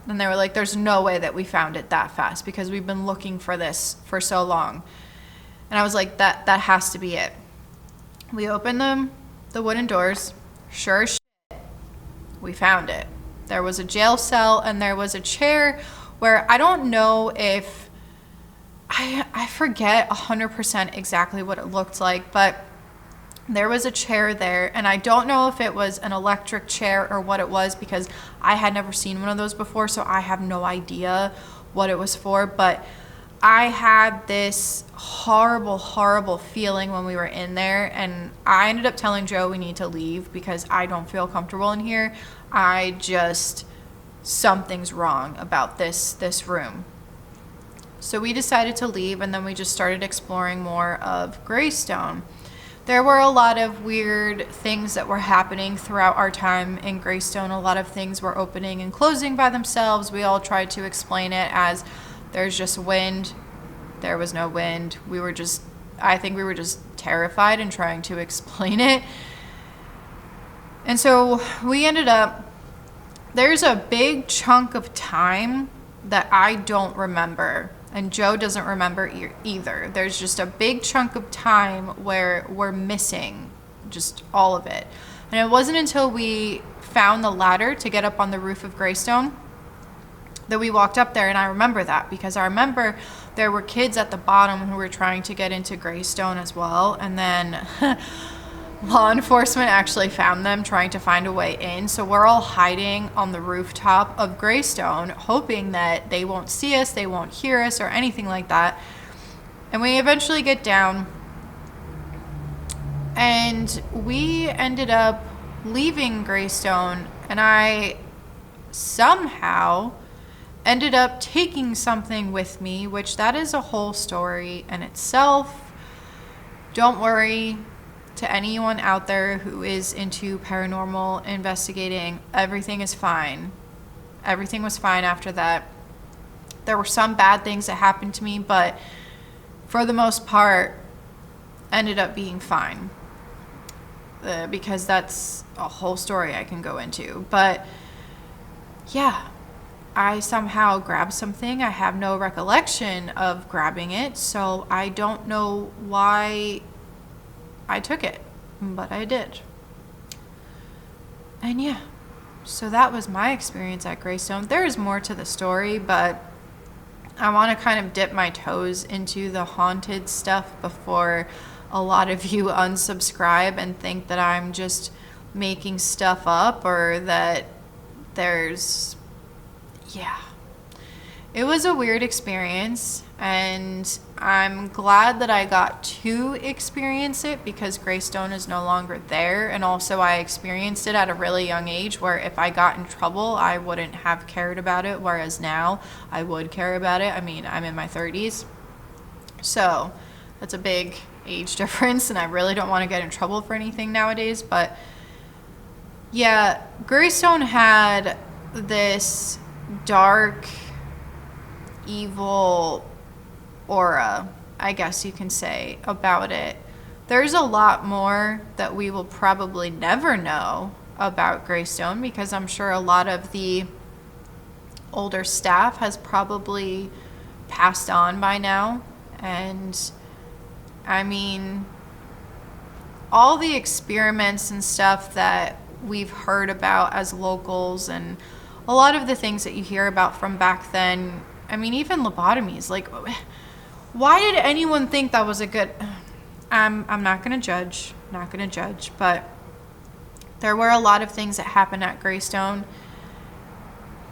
And they were like, there's no way that we found it that fast because we've been looking for this for so long. And I was like, that has to be it. We opened the wooden doors. Sure as shit, we found it. There was a jail cell and there was a chair where I don't know if, I forget 100% exactly what it looked like, but there was a chair there, and I don't know if it was an electric chair or what it was because I had never seen one of those before, so I have no idea what it was for, but I had this horrible, horrible feeling when we were in there, and I ended up telling Joe we need to leave because I don't feel comfortable in here. Something's wrong about this room. So we decided to leave, and then we just started exploring more of Greystone. There were a lot of weird things that were happening throughout our time in Greystone. A lot of things were opening and closing by themselves. We all tried to explain it as there's just wind. There was no wind. I think we were just terrified and trying to explain it. And so we ended up, there's a big chunk of time that I don't remember. And Joe doesn't remember either. There's just a big chunk of time where we're missing just all of it. And it wasn't until we found the ladder to get up on the roof of Greystone that we walked up there. And I remember that because I remember there were kids at the bottom who were trying to get into Greystone as well. And then law enforcement actually found them trying to find a way in. So we're all hiding on the rooftop of Greystone, hoping that they won't see us, they won't hear us, or anything like that. And we eventually get down, and we ended up leaving Greystone, and I somehow ended up taking something with me, which that is a whole story in itself. Don't worry, to anyone out there who is into paranormal investigating, everything is fine. Everything was fine after that. There were some bad things that happened to me, but for the most part, ended up being fine. Because that's a whole story I can go into. But yeah, I somehow grabbed something. I have no recollection of grabbing it, so I don't know why I took it, but I did. And yeah, so that was my experience at Greystone. There is more to the story, but I want to kind of dip my toes into the haunted stuff before a lot of you unsubscribe and think that I'm just making stuff up, or that there's, yeah. It was a weird experience, and I'm glad that I got to experience it because Greystone is no longer there. And also I experienced it at a really young age where if I got in trouble, I wouldn't have cared about it. Whereas now I would care about it. I mean, I'm in my 30s. So that's a big age difference, and I really don't want to get in trouble for anything nowadays. But yeah, Greystone had this dark, evil aura, I guess you can say, about it. There's a lot more that we will probably never know about Greystone because I'm sure a lot of the older staff has probably passed on by now. And I mean, all the experiments and stuff that we've heard about as locals, and a lot of the things that you hear about from back then, I mean, even lobotomies, like, why did anyone think that was a good, I'm not going to judge, but there were a lot of things that happened at Greystone,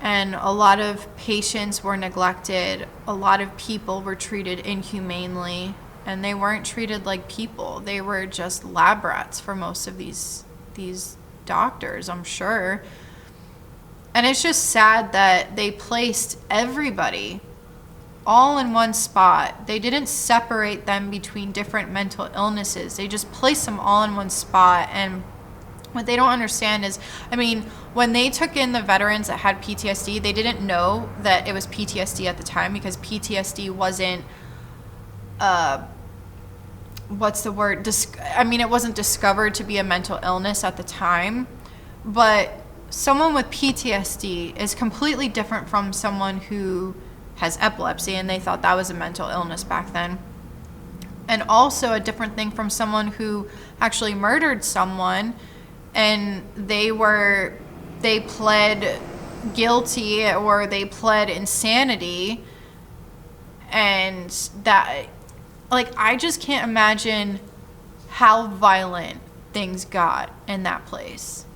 and a lot of patients were neglected, a lot of people were treated inhumanely, and they weren't treated like people. They were just lab rats for most of these doctors, I'm sure. And it's just sad that they placed everybody all in one spot. They didn't separate them between different mental illnesses. They just placed them all in one spot. And what they don't understand is, I mean, when they took in the veterans that had PTSD, they didn't know that it was PTSD at the time because PTSD wasn't, what's the word? It wasn't discovered to be a mental illness at the time. But someone with PTSD is completely different from someone who has epilepsy, and they thought that was a mental illness back then. And also a different thing from someone who actually murdered someone, and they pled guilty or they pled insanity. And that, like, I just can't imagine how violent things got in that place.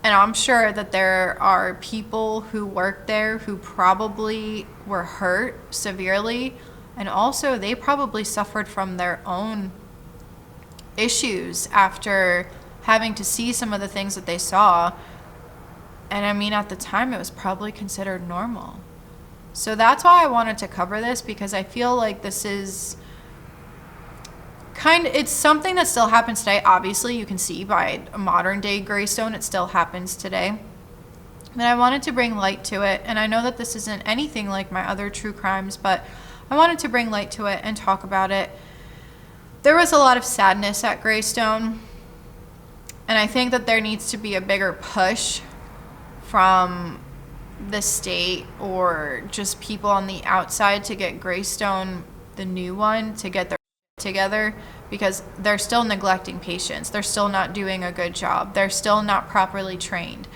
And I'm sure that there are people who work there who probably were hurt severely. And also they probably suffered from their own issues after having to see some of the things that they saw. And I mean, at the time it was probably considered normal. So that's why I wanted to cover this, because I feel like this is it's something that still happens today. Obviously, you can see by modern day Greystone, it still happens today. But I wanted to bring light to it. And I know that this isn't anything like my other true crimes, but I wanted to bring light to it and talk about it. There was a lot of sadness at Greystone. And I think that there needs to be a bigger push from the state or just people on the outside to get Greystone, the new one, to get their together, because they're still neglecting patients. They're still not doing a good job. They're still not properly trained.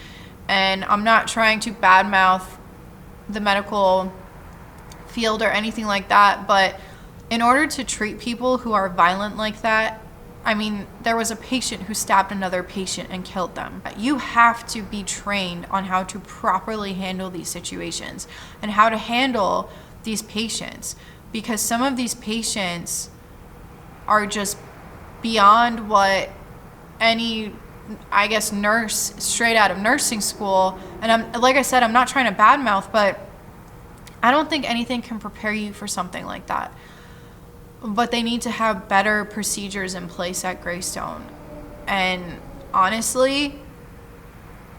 And I'm not trying to badmouth the medical field or anything like that, but in order to treat people who are violent like that, I mean, there was a patient who stabbed another patient and killed them. You have to be trained on how to properly handle these situations and how to handle these patients, because some of these patients are just beyond what any, I guess, nurse straight out of nursing school. And I'm, like I said, I'm not trying to badmouth, but I don't think anything can prepare you for something like that. But they need to have better procedures in place at Greystone. And honestly,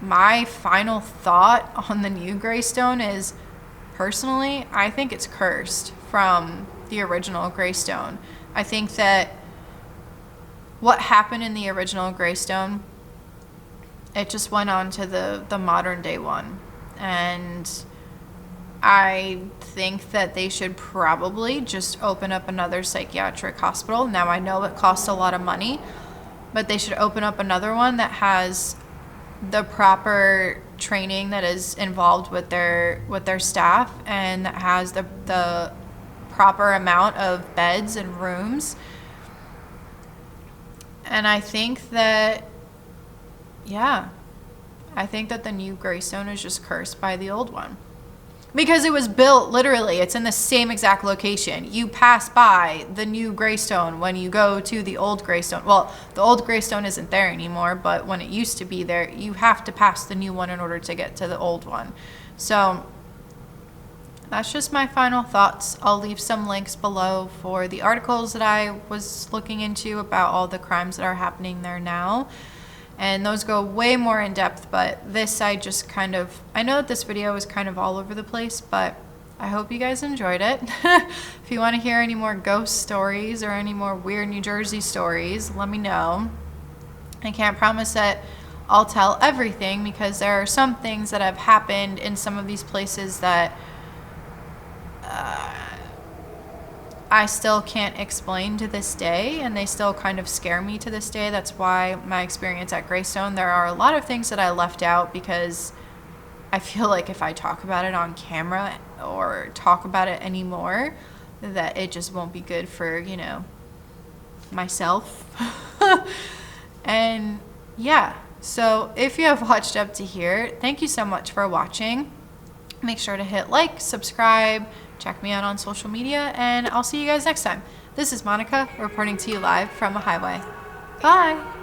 my final thought on the new Greystone is, personally, I think it's cursed from the original Greystone. I think that what happened in the original Greystone, it just went on to the modern day one. And I think that they should probably just open up another psychiatric hospital. Now, I know it costs a lot of money, but they should open up another one that has the proper training that is involved with their staff, and that has the proper amount of beds and rooms. And I think that, yeah, I think that the new Greystone is just cursed by the old one. Because it was built, literally, it's in the same exact location. You pass by the new Greystone when you go to the old Greystone. Well, the old Greystone isn't there anymore, but when it used to be there, you have to pass the new one in order to get to the old one. So that's just my final thoughts. I'll leave some links below for the articles that I was looking into about all the crimes that are happening there now. And those go way more in depth, but this I just kind of, I know that this video is kind of all over the place, but I hope you guys enjoyed it. If you want to hear any more ghost stories or any more weird New Jersey stories, let me know. I can't promise that I'll tell everything, because there are some things that have happened in some of these places that I still can't explain to this day, and they still kind of scare me to this day. That's why my experience at Greystone, there are a lot of things that I left out, because I feel like if I talk about it on camera or talk about it anymore, that it just won't be good for, you know, myself. And yeah, so if you have watched up to here, thank you so much for watching. Make sure to hit like, subscribe, check me out on social media, and I'll see you guys next time. This is Monica reporting to you live from a highway. Bye.